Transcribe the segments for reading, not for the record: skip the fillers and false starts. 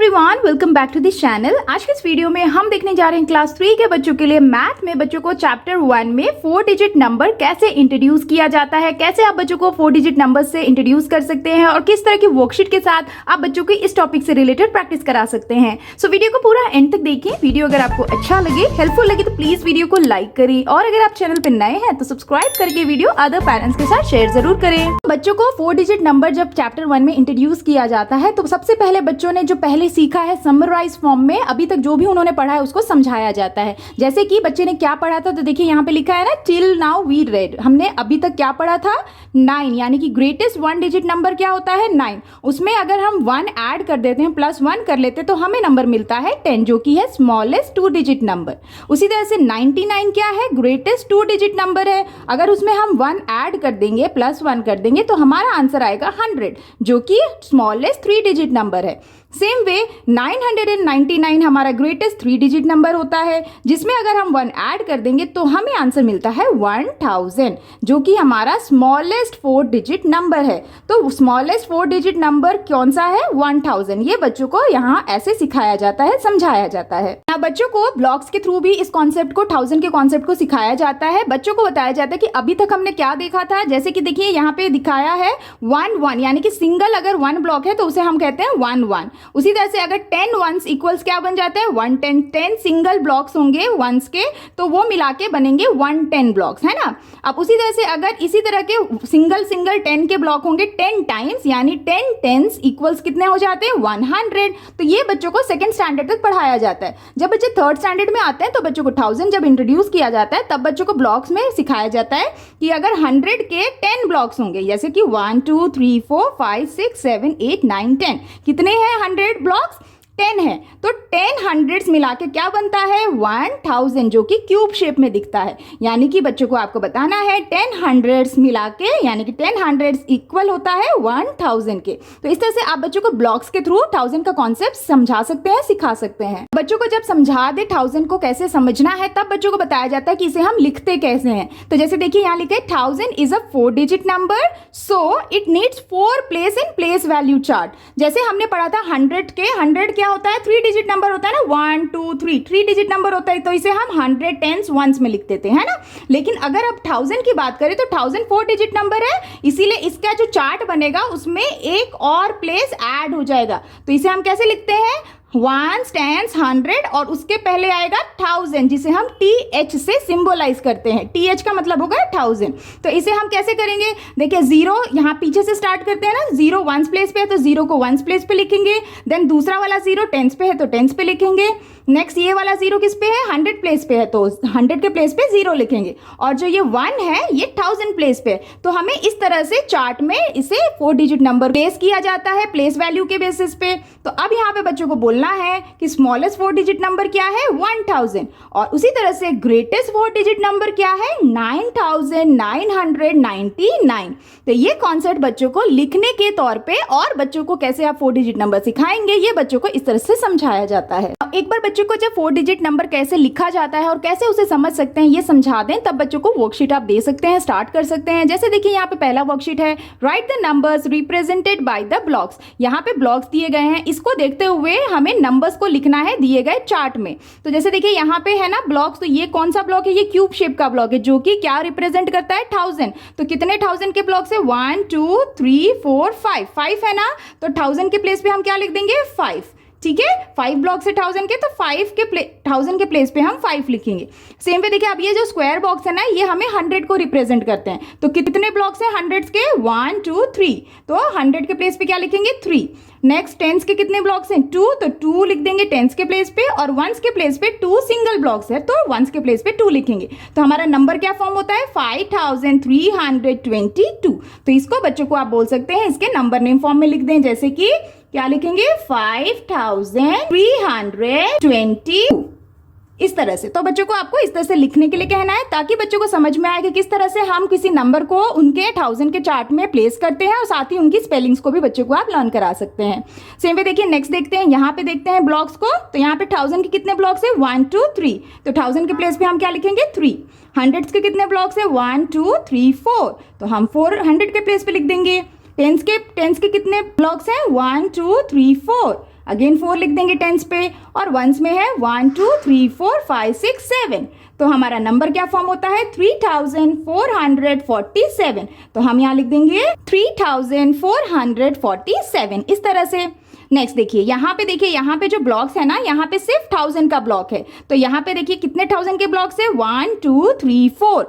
Everyone, welcome back to this channel. आज के इस वीडियो में हम देखने जा रहे हैं क्लास 3 के बच्चों के लिए मैथ में बच्चों को चैप्टर 1 में 4 डिजिट नंबर कैसे इंट्रोड्यूस किया जाता है, कैसे आप बच्चों को 4 डिजिट नंबर से इंट्रोड्यूस कर सकते हैं और किस तरह की वर्कशीट के साथ आप बच्चों को इस टॉपिक से रिलेटेड प्रैक्टिस करा सकते हैं। सो वीडियो को पूरा एंड तक देखें। वीडियो अगर आपको अच्छा लगे, हेल्पफुल लगे तो प्लीज वीडियो को लाइक करें और अगर आप चैनल पर नए हैं तो सब्सक्राइब करके वीडियो अदर पेरेंट्स के साथ शेयर जरूर करें। बच्चों को 4 डिजिट नंबर जब चैप्टर 1 में इंट्रोड्यूस किया जाता है तो सबसे पहले बच्चों ने जो पहले सीखा है समराइज फॉर्म में, अभी तक जो भी उन्होंने पढ़ा है उसको समझाया जाता है। जैसे कि बच्चे ने क्या पढ़ा था, तो देखिए यहाँ पे लिखा है ना, टिल नाउ वी रेड। हमने अभी तक क्या पढ़ा था, 9, यानी कि ग्रेटेस्ट 1 डिजिट नंबर क्या होता है, 9। उसमें अगर हम 1 ऐड कर देते हैं, +1 कर लेते हैं तो हमें नंबर मिलता है 10, जो कि है स्मॉलेस्ट 2 डिजिट नंबर। उसी तरह से 99 क्या है, ग्रेटेस्ट 2 डिजिट नंबर है। अगर उसमें हम 1 ऐड कर देंगे, +1 कर देंगे तो हमारा आंसर आएगा 100, जो कि स्मॉलेस्ट 3 डिजिट नंबर है। सेम वे 999 हमारा ग्रेटेस्ट 3 डिजिट नंबर होता है, जिसमें अगर हम 1 ऐड कर देंगे तो हमें आंसर मिलता है 1000, जो कि हमारा स्मॉलेस्ट 4 डिजिट नंबर है। तो स्मॉलेस्ट 4 डिजिट नंबर कौन सा है, 1000। ये बच्चों को यहाँ ऐसे सिखाया जाता है, समझाया जाता है। बच्चों को ब्लॉक्स के थ्रू भी इस कॉन्सेप्ट को, 1000 के कॉन्सेप्ट को सिखाया जाता है। बच्चों को बताया जाता है कि अभी तक हमने क्या देखा था। जैसे कि देखिए यहाँ पे दिखाया है 1 1, यानी कि सिंगल अगर 1 ब्लॉक है तो उसे हम कहते हैं 1 1। उसी तरह से अगर 10 1s इक्वल्स क्या बन जाता है, 110। 10 सिंगल ब्लॉक्स होंगे 1s के तो वो मिला के बनेंगे 110 ब्लॉक्स, है ना। अब उसी तरह से अगर इसी तरह के सिंगल 10 के ब्लॉक होंगे 10 टाइम्स, यानी 10 10s इक्वल्स कितने हो जाते हैं, 100। तो ये बच्चों को सेकंड स्टैंडर्ड तक पढ़ाया जाता है। जब बच्चे थर्ड स्टैंडर्ड में आते हैं तो बच्चों को 1000 जब इंट्रोड्यूस किया जाता है तब बच्चों को ब्लॉक्स में सिखाया जाता है कि अगर 100 के 10 ब्लॉक्स होंगे, जैसे कि 1 2 3 4 5 6 7 8 9 10, कितने हैं 100 ब्लॉक्स, 10 है। तो 10 हंड्रेड्स मिला के क्या बनता है, 1000, जो कि क्यूब शेप में दिखता है। यानी कि बच्चों को आपको बताना है 10 हंड्रेड्स मिला के, यानी कि 10 हंड्रेड्स इक्वल होता है 1000 के। तो इस तरह से आप बच्चों को ब्लॉक्स के थ्रू 1000 का कॉन्सेप्ट समझा सकते हैं, सिखा सकते हैं। बच्चों को जब समझा दे 1000 को कैसे समझना है, तब बच्चों को बताया जाता है कि इसे हम लिखते कैसे हैं। तो जैसे देखिए यहाँ लिखा है 1000 is a 4 digit number, so it needs 4 place in place value chart. जैसे हमने पढ़ा था 100 के, 100 क्या होता है, 3 डिजिट नंबर होता है ना, 1 2 3, 3 डिजिट नंबर होता है, तो इसे हम 100 10s 1s में लिख देते हैं ना। लेकिन अगर अब 1000 की बात करें तो 1000 4 डिजिट नंबर है, इसीलिए इसका जो चार्ट बनेगा उसमें एक और प्लेस ऐड हो जाएगा। तो इसे हम कैसे लिखते हैं, 1s 10s 100 और उसके पहले आएगा 1000, जिसे हम TH से सिंबलाइज करते हैं। TH का मतलब होगा 1000। तो इसे हम कैसे करेंगे, देखिए 0 यहाँ पीछे से स्टार्ट करते हैं ना, 0 1s प्लेस पे है तो 0 को 1s प्लेस पे लिखेंगे। देन दूसरा वाला 0 10s पे है तो 10s पे लिखेंगे। नेक्स्ट ये वाला 0 किस पे है, 100 प्लेस पे है तो 100 के प्लेस पे 0 लिखेंगे। और जो ये 1 है ये 1000 प्लेस पे। तो हमें इस तरह से चार्ट में इसे 4 डिजिट नंबर प्लेस किया जाता है, प्लेस वैल्यू के बेसिस पे। तो अब यहाँ पे बच्चों को बोलना है कि स्मॉलेस्ट 4 डिजिट नंबर क्या है, 1000। और उसी तरह से ग्रेटेस्ट 4 डिजिट नंबर क्या है, 9999। तो ये कॉन्सेप्ट बच्चों को लिखने के तौर पे और बच्चों को कैसे आप 4 डिजिट नंबर सिखाएंगे, ये बच्चों को इस तरह से समझाया जाता है। एक बार बच्चों को जब 4 डिजिट नंबर कैसे लिखा जाता है और कैसे उसे समझ सकते हैं ये समझा दें, तब बच्चों को वर्कशीट आप दे सकते हैं, स्टार्ट कर सकते हैं। जैसे देखिए यहाँ पे पहला वर्कशीट है, right the numbers represented by the blocks. यहाँ पे ब्लॉक्स दिए गए हैं, इसको देखते हुए हमें नंबर्स को लिखना है दिए गए चार्ट में। तो जैसे देखिए यहाँ पे है ना ब्लॉक्स, तो ये कौन सा ब्लॉक है, ये क्यूब शेप का ब्लॉक है, जो कि क्या रिप्रेजेंट करता है, 1000। तो कितने 1000 के ब्लॉक्स है, 1 2 3 4 5 है ना। तो 1000 के प्लेस पे हम क्या लिख देंगे, 5। ठीक है, 5 ब्लॉक्स है 1000 के, तो 1000 के प्लेस पे हम 5 लिखेंगे। सेम वे देखिए अब ये जो स्क्वायर बॉक्स है ना, ये हमें 100 को रिप्रेजेंट करते हैं। तो कितने ब्लॉक्स हैं 100 के, 1 2 3, तो 100 के प्लेस पे क्या लिखेंगे, 3। नेक्स्ट 10s के कितने ब्लॉक्स हैं, 2, तो 2 लिख देंगे 10s के प्लेस पे। और 1s के प्लेस पे 2 सिंगल ब्लॉक्स है तो 1s के प्लेस पे 2 लिखेंगे। तो हमारा नंबर क्या फॉर्म होता है, 5322। तो इसको बच्चों को आप बोल सकते हैं इसके नंबर नेम फॉर्म में लिख दें, जैसे कि क्या लिखेंगे, 5322, इस तरह से। तो बच्चों को आपको इस तरह से लिखने के लिए कहना है, ताकि बच्चों को समझ में आए कि किस तरह से हम किसी नंबर को उनके 1000 के चार्ट में प्लेस करते हैं, और साथ ही उनकी स्पेलिंग्स को भी बच्चों को आप लर्न करा सकते हैं। सेम वे देखिए नेक्स्ट देखते हैं, यहाँ पे देखते हैं ब्लॉक्स को। तो यहाँ पे 1000 के कितने ब्लॉक्स है, 1 2 3, तो 1000 के प्लेस पे हम क्या लिखेंगे, 3। 100 के कितने ब्लॉक्स है, 1 2 3 4, तो हम 400 के प्लेस पे लिख देंगे। 10s के कितने ब्लॉक्स हैं, 1 2 3 4। अगेन 4 लिख देंगे टेंस पे, और वंस में है 1 2 3 4 5 6 7। तो हमारा नंबर क्या फॉर्म होता है 3447। तो हम यहाँ लिख देंगे 3447 इस तरह से। नेक्स्ट देखिए यहाँ पे, देखिए यहाँ पे जो ब्लॉक्स है ना, यहाँ पे सिर्फ 1000 का ब्लॉक है। तो यहाँ पे देखिए कितने 1000 के ब्लॉक्स है 1 2 3 4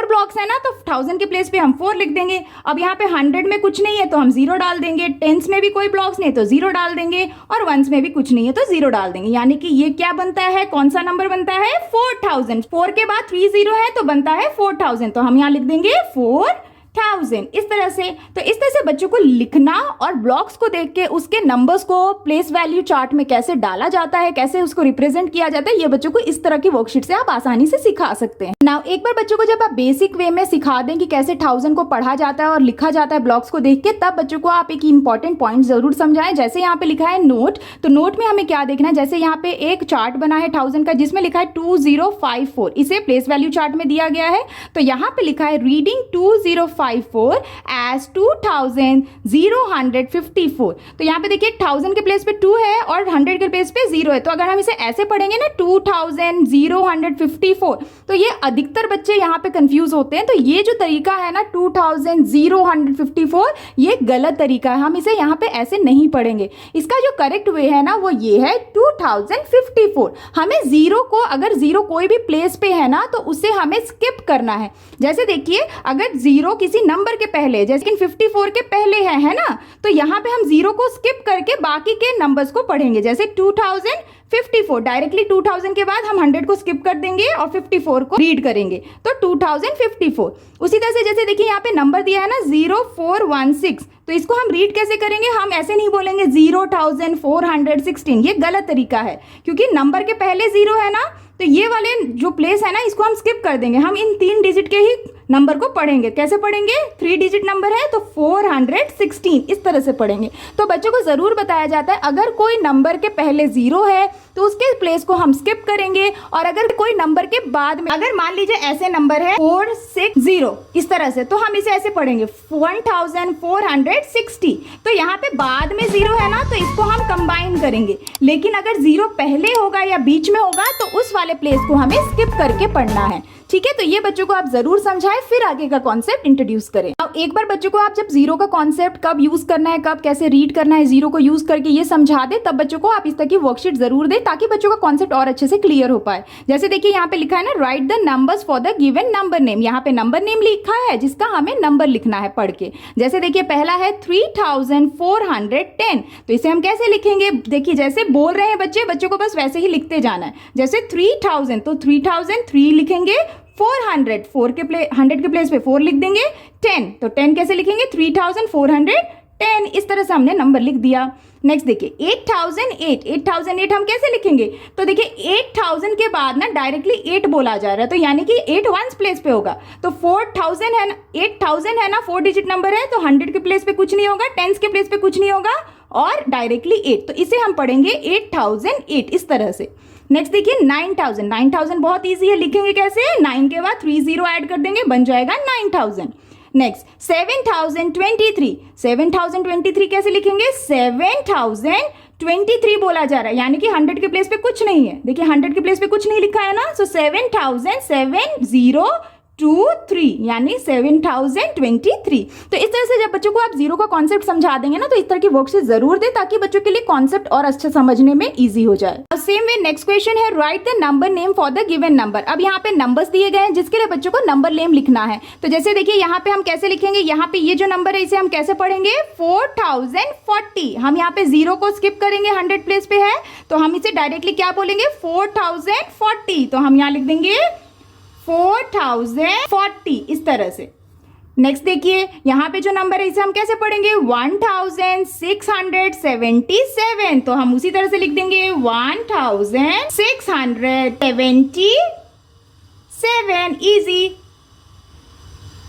ब्लॉक्स है ना, तो 1000 के प्लेस पे हम 4 लिख देंगे। अब यहाँ पे 100 में कुछ नहीं है तो हम 0 डाल देंगे, टेंस में भी कोई ब्लॉक्स नहीं तो 0 डाल देंगे, और वंस में भी कुछ नहीं है तो 0 डाल देंगे। यानी कि ये क्या बनता है, कौन सा नंबर बनता है 4000। 4 के बाद 3 0 है तो बनता है 4000। तो हम यहाँ लिख देंगे 4000 इस तरह से। तो इस तरह से बच्चों को लिखना और ब्लॉक्स को देख के उसके नंबर्स को प्लेस वैल्यू चार्ट में कैसे डाला जाता है, कैसे उसको रिप्रेजेंट किया जाता है, ये बच्चों को इस तरह की वर्कशीट से आप आसानी से सिखा सकते हैं। नाउ एक बार बच्चों को जब आप बेसिक वे में सिखा दें कि कैसे 1000 को पढ़ा जाता है और लिखा जाता है ब्लॉक्स को देख के, तब बच्चों को आप एक इंपॉर्टेंट पॉइंट जरूर समझाएं। जैसे यहाँ पे लिखा है नोट, तो नोट में हमें क्या देखना है, जैसे यहाँ पे एक चार्ट बना है 1000 का जिसमें लिखा है 2054, इसे प्लेस वैल्यू चार्ट में दिया गया है। तो यहाँ पे लिखा है रीडिंग 2054 as 2154। तो यहाँ पे देखिए 1000 के प्लेस पे 2 है और 100 के प्लेस पे 0 है। तो अगर हम इसे ऐसे पढ़ेंगे ना 2154, तो ये अधिकतर बच्चे यहाँ पे कंफ्यूज होते हैं। तो ये जो तरीका है ना 2154, ये गलत तरीका है, हम इसे यहाँ पे ऐसे नहीं पढ़ेंगे। इसका जो करेक्ट वे है ना वो ये है 2054। हमें 0 को, अगर 0 कोई भी प्लेस पे है ना तो उसे हमें स्किप करना है। जैसे देखिए अगर 0 किसी नंबर के पहले, जैसे 54 के पहले है ना, तो यहाँ पे हम 0 को स्किप करके बाकी के नंबर्स को पढ़ेंगे। जैसे 2054, डायरेक्टली 2000 के बाद हम 100 को स्किप कर देंगे और 54 को रीड करेंगे, तो 2054। उसी तरह से जैसे देखिए यहाँ पे नंबर दिया है ना 0416, तो इसको हम रीड कैसे करेंगे, हम ऐसे नहीं बोलेंगे 0416, ये गलत तरीका है क्योंकि नंबर के पहले 0 है ना, तो ये वाले जो प्लेस है ना इसको हम स्किप कर देंगे। हम इन 3 डिजिट के ही नंबर को पढ़ेंगे। कैसे पढ़ेंगे, 3 डिजिट नंबर है तो 416 इस तरह से पढ़ेंगे। तो बच्चों को जरूर बताया जाता है अगर कोई नंबर के पहले 0 है तो उसके प्लेस को हम स्किप करेंगे, और अगर कोई नंबर के बाद में, अगर मान लीजिए ऐसे नंबर है 460 इस तरह से, तो हम इसे ऐसे पढ़ेंगे 1460। तो यहाँ पे बाद में 0 है ना तो इसको हम कंबाइन करेंगे, लेकिन अगर 0 पहले होगा या बीच में होगा तो उस वाले प्लेस को हमें स्किप करके पढ़ना है। ठीक है, तो ये बच्चों को आप जरूर समझाएं, फिर आगे का कॉन्सेप्ट इंट्रोड्यूस करें। अब एक बार बच्चों को आप जब 0 का कॉन्सेप्ट कब यूज करना है, कब कैसे रीड करना है 0 को यूज करके ये समझा दे, तब बच्चों को आप इस तरह की वर्कशीट जरूर दें ताकि बच्चों का कॉन्सेप्ट और अच्छे से क्लियर हो पाए। जैसे देखिए यहाँ पे लिखा है ना right the numbers for the given number name, यहाँ पे नंबर नेम लिखा है जिसका हमें नंबर लिखना है पढ़ के। जैसे देखिए पहला है 3410, तो इसे हम कैसे लिखेंगे, देखिए जैसे बोल रहे हैं बच्चों को बस वैसे ही लिखते जाना है। जैसे 3000, तो 3003 लिखेंगे, 400 के प्लेस पे 4 लिख देंगे, 10, तो 10 कैसे लिखेंगे 3410, इस तरह से हमने नंबर लिख दिया। नेक्स्ट देखिए 8008 हम कैसे लिखेंगे, तो देखिए 8000 के बाद ना डायरेक्टली 8 बोला जा रहा है, तो यानी कि 8 वंस प्लेस पे होगा। तो 4000 है ना, 8000 है ना 4 डिजिट नंबर है, तो 100 के प्लेस पे कुछ नहीं होगा, 10 के प्लेस पे कुछ नहीं होगा, और डायरेक्टली 8, तो इसे हम पढ़ेंगे 8008 इस तरह से। नेक्स्ट देखिए 9000 बहुत इजी है, लिखेंगे कैसे, 9 के बाद 30 ऐड कर देंगे, बन जाएगा 9000। नेक्स्ट 7023 कैसे लिखेंगे, 7023 बोला जा रहा है, यानी कि 100 के प्लेस पे कुछ नहीं है। देखिए 100 के प्लेस पे कुछ नहीं लिखा है ना, सो 7023 यानी 7023। तो इस तरह से जब बच्चों को आप 0 का कॉन्सेप्ट समझा देंगे ना, तो इस तरह की वर्कशीट जरूर दे ताकि बच्चों के लिए कॉन्सेप्ट और अच्छा समझने में इजी हो जाए। अब सेम वे नेक्स्ट क्वेश्चन है right the number name for the given number. अब यहाँ पे नंबर्स दिए गए हैं जिसके लिए बच्चों को नंबर नेम लिखना है। तो जैसे देखिए यहाँ पे हम कैसे लिखेंगे, यहाँ पे ये जो नंबर है इसे हम कैसे पढ़ेंगे 4040। हम यहाँ पे 0 को स्किप करेंगे, 100 प्लेस पे है, तो हम इसे डायरेक्टली क्या बोलेंगे 4040। तो हम यहाँ लिख देंगे 4040 इस तरह से। नेक्स्ट देखिए यहाँ पे जो नंबर है इसे हम कैसे पढ़ेंगे 1677, तो हम उसी तरह से लिख देंगे 1677, इजी।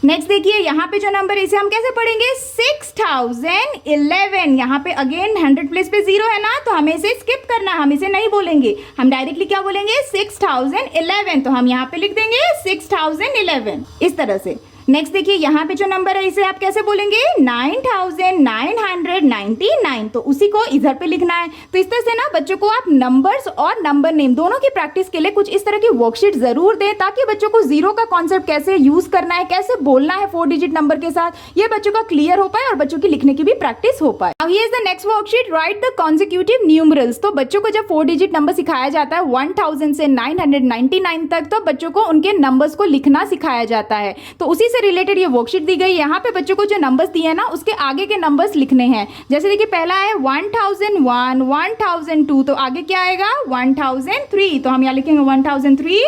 नेक्स्ट देखिए यहाँ पे जो नंबर है इसे हम कैसे पढ़ेंगे 6011। यहाँ पे अगेन 100 प्लेस पे 0 है ना, तो हमें इसे स्किप करना है, हम इसे नहीं बोलेंगे, हम डायरेक्टली क्या बोलेंगे 6011। तो हम यहाँ पे लिख देंगे 6011 इस तरह से। नेक्स्ट देखिए यहाँ पे जो नंबर है इसे आप कैसे बोलेंगे 9999, तो उसी को इधर पे लिखना है। तो इस तरह से ना बच्चों को आप नंबर्स और नंबर नेम दोनों की प्रैक्टिस के लिए कुछ इस तरह की वर्कशीट जरूर दें, ताकि बच्चों को जीरो का कॉन्सेप्ट कैसे यूज करना है, कैसे बोलना है 4 डिजिट नंबर के साथ, ये बच्चों का क्लियर हो पाए और बच्चों की लिखने की भी प्रैक्टिस हो पाए। अब here is the next worksheet, right the consecutive numerals. तो बच्चों को जब 4 डिजिट नंबर सिखाया जाता है 1000 से 999 तक, तो बच्चों को उनके नंबर्स को लिखना सिखाया जाता है। तो उसी से रिलेटेड ये वर्कशीट दी गई। यहाँ पे बच्चों को जो नंबर्स दिए हैं ना उसके आगे के नंबर्स लिखने हैं। जैसे देखिए पहला है 1001, 1002, तो आगे क्या आएगा 1003, तो हम यहाँ लिखेंगे 1003,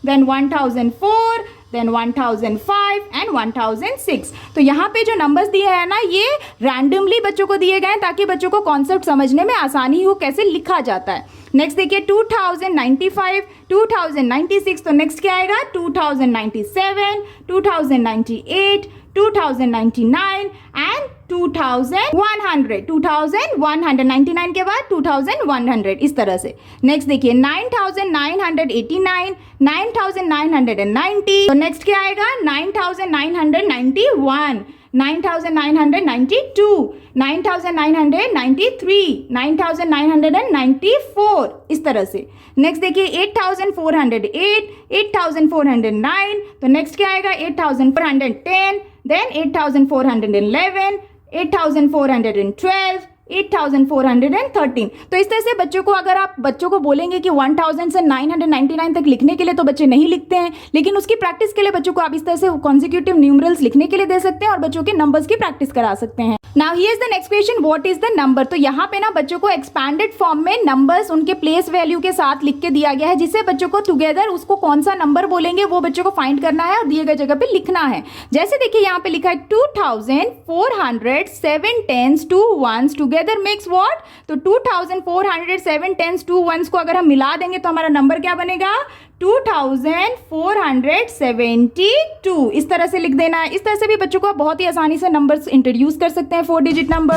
देन 1004, देन 1005 एंड 1006। तो यहाँ पे जो नंबर्स दिए हैं ना ये रैंडमली बच्चों को दिए गए ताकि बच्चों को कॉन्सेप्ट समझने में आसानी हो कैसे लिखा जाता है। नेक्स्ट देखिए 2095, 2096, तो नेक्स्ट क्या आएगा 2097, 2098, 2099 एंड 2100, 2199 के बाद 2100, इस तरह से। नेक्स्ट देखिए 9989, 9990, तो नेक्स्ट क्या आएगा 9991, 9992, 9993, 9994, इस तरह से। नेक्स्ट देखिए 8408, 8409, तो नेक्स्ट क्या आएगा 8410, देन 8411, 8412, 8413। तो इस तरह से बच्चों को अगर आप बच्चों को बोलेंगे कि 1000 से 999 तक लिखने के लिए, तो बच्चे नहीं लिखते हैं, लेकिन उसकी प्रैक्टिस के लिए बच्चों को आप इस तरह से कॉन्सेक्यूटिव न्यूमरल्स लिखने के लिए दे सकते हैं और बच्चों के नंबर्स की प्रैक्टिस करा सकते हैं। Now here is the next question, what is the number. तो यहाँ पे ना बच्चों को एक्सपैंडेड फॉर्म में नंबर्स उनके प्लेस वैल्यू के साथ लिख के दिया गया है, जिससे बच्चों को टुगेदर उसको कौन सा नंबर बोलेंगे वो बच्चों को फाइंड करना है और दिए गए जगह पे लिखना है। जैसे देखिए यहाँ पे लिखा है 2400 7 10s 2 1s together makes what. तो 2400 7 10s 2 1s को अगर हम मिला देंगे तो हमारा नंबर क्या बनेगा 2472। इस तरह से लिख देना है। इस तरह से भी बच्चों को बहुत ही आसानी से नंबर्स इंट्रोड्यूस कर सकते हैं 4 डिजिट नंबर।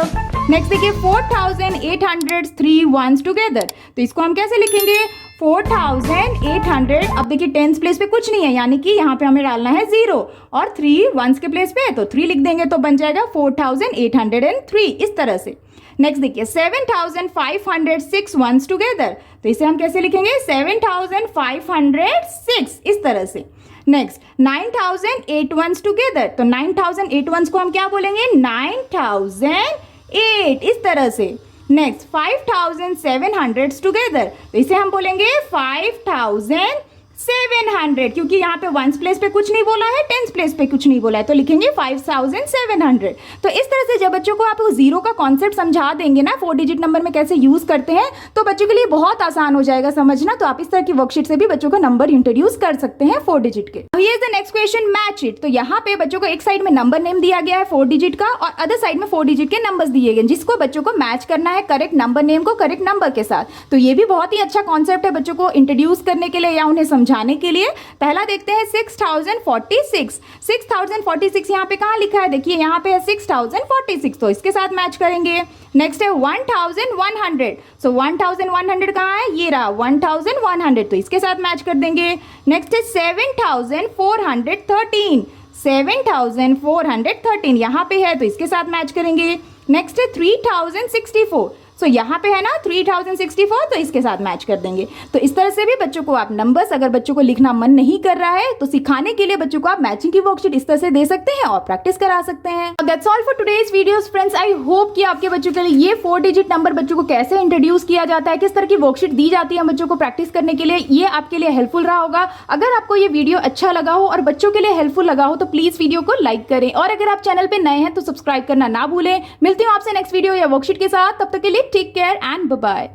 नेक्स्ट देखिए 4800 3 1s टुगेदर, तो इसको हम कैसे लिखेंगे 4800। अब देखिए टेंस प्लेस पे कुछ नहीं है, यानी कि यहाँ पे हमें डालना है 0 और 3 1s के प्लेस पे, तो 3 लिख देंगे तो बन जाएगा 4803, इस तरह से। नेक्स्ट देखिए 7506 1s टुगेदर, तो इसे हम कैसे लिखेंगे 7506, इस तरह से। नेक्स्ट 9008 1s टुगेदर, तो 9008 1s को हम क्या बोलेंगे 9008, इस तरह से। नेक्स्ट 5700 टुगेदर, तो इसे हम बोलेंगे 5700, क्योंकि यहाँ पे 1s प्लेस पे कुछ नहीं बोला है, 10s प्लेस पे कुछ नहीं बोला है, तो लिखेंगे 5700। तो इस तरह से जब बच्चों को आप जीरो का कॉन्सेप्ट समझा देंगे ना 4 डिजिट नंबर में कैसे यूज करते हैं, तो बच्चों के लिए बहुत आसान हो जाएगा समझना। तो आप इस तरह की वर्कशीट से भी बच्चों को नंबर इंट्रोड्यूस कर सकते हैं 4 डिजिट के। Here is the next question, match it. तो यहाँ पे बच्चों को एक साइड में नंबर नेम दिया गया है 4 डिजिट का और अदर साइड में 4 डिजिट के नंबर्स दिए गए, जिसको बच्चों को मैच करना है करेक्ट नंबर नेम को करेक्ट नंबर के साथ। तो ये भी बहुत ही अच्छा कॉन्सेप्ट है बच्चों को इंट्रोड्यूस करने के लिए या उन्हें समझाने के लिए। पहला देखते हैं 6046। 6046 यहाँ पे कहाँ लिखा है, देखिए यहाँ पे है 6046, तो इसके साथ मैच करेंगे। नेक्स्ट है 1100, सो 1100 कहाँ है, ये रहा 1100, तो इसके साथ मैच कर देंगे। नेक्स्ट है 7413, 7413 यहाँ पे है, तो इसके साथ मैच करेंगे। नेक्स्ट है 3064, सो यहाँ पे है ना 3064, तो इसके साथ मैच कर देंगे। तो इस तरह से भी बच्चों को आप नंबर्स, अगर बच्चों को लिखना मन नहीं कर रहा है तो सिखाने के लिए बच्चों को आप मैचिंग की वर्कशीट इस तरह से दे सकते हैं और प्रैक्टिस करा सकते हैं। That's all for today's videos friends. I hope कि आपके बच्चों के लिए ये 4 डिजिट नंबर बच्चों को कैसे इंट्रोड्यूस किया जाता है, किस तरह की वर्कशीट दी जाती है बच्चों को प्रैक्टिस करने के लिए, ये आपके लिए हेल्पफुल रहा होगा। अगर आपको ये वीडियो अच्छा लगा हो और बच्चों के लिए हेल्पफुल लगा हो तो प्लीज वीडियो को लाइक करें, और अगर आप चैनल पे नए हैं तो सब्सक्राइब करना ना भूलें। मिलती हूँ आपसे नेक्स्ट वीडियो या वर्कशीट के साथ, तब तक के लिए take care and bye bye.